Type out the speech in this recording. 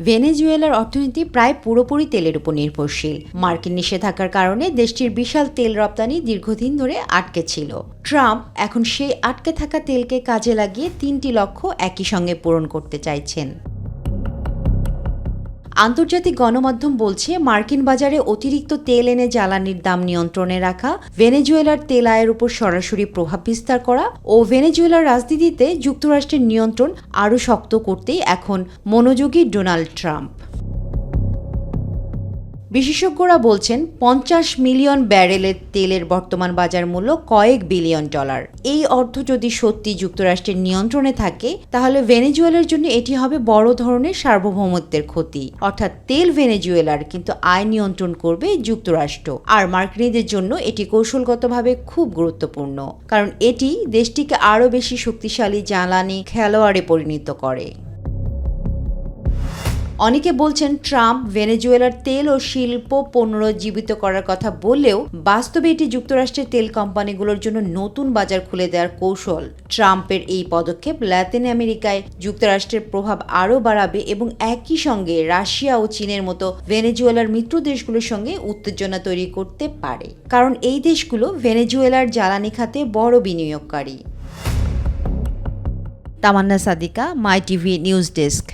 ভেনেজুয়েলার অর্থনীতি প্রায় পুরোপুরি তেলের উপর নির্ভরশীল। মার্কিন নিষেধাজ্ঞার কারণে দেশটির বিশাল তেল রপ্তানি দীর্ঘদিন ধরে আটকে ছিল। ট্রাম্প এখন সেই আটকে থাকা তেলকে কাজে লাগিয়ে ৩টি লক্ষ্য একই সঙ্গে পূরণ করতে চাইছেন। আন্তর্জাতিক গণমাধ্যম বলছে, মার্কিন বাজারে অতিরিক্ত তেল এনে জ্বালানির দাম নিয়ন্ত্রণে রাখা, ভেনেজুয়েলার তেল আয়ের উপর সরাসরি প্রভাব বিস্তার করা ও ভেনেজুয়েলার রাজনীতিতে যুক্তরাষ্ট্রের নিয়ন্ত্রণ আরও শক্ত করতেই এখন মনোযোগী ডোনাল্ড ট্রাম্প। বিশেষজ্ঞরা বলছেন, ৫০ মিলিয়ন ব্যারেলের তেলের বর্তমান বাজার মূল্য কয়েক বিলিয়ন ডলার। এই অর্থ যদি সত্যি যুক্তরাষ্ট্রের নিয়ন্ত্রণে থাকে, তাহলে ভেনেজুয়েলার জন্য এটি হবে বড় ধরনের সার্বভৌমত্বের ক্ষতি। অর্থাৎ তেল ভেনেজুয়েলার, কিন্তু আয় নিয়ন্ত্রণ করবে যুক্তরাষ্ট্র। আর মার্কিনীদের জন্য এটি কৌশলগতভাবে খুব গুরুত্বপূর্ণ, কারণ এটি দেশটিকে আরও বেশি শক্তিশালী জ্বালানি খেলোয়াড়ে পরিণত করে। অনেকে বলছেন, ট্রাম্প ভেনেজুয়েলার তেল ও শিল্প পুনরুজ্জীবিত করার কথা বললেও বাস্তবে এটি যুক্তরাষ্ট্রের তেল কোম্পানিগুলোর জন্য নতুন বাজার খুলে দেওয়ার কৌশল। ট্রাম্পের এই পদক্ষেপ লাতিন আমেরিকায় যুক্তরাষ্ট্রের প্রভাব আরও বাড়াবে এবং একই সঙ্গে রাশিয়া ও চীনের মতো ভেনেজুয়েলার মিত্র দেশগুলোর সঙ্গে উত্তেজনা তৈরি করতে পারে, কারণ এই দেশগুলো ভেনেজুয়েলার জ্বালানি খাতে বড় বিনিয়োগকারী। তামান্না সাদিকা, মাই টিভি নিউজ ডেস্ক।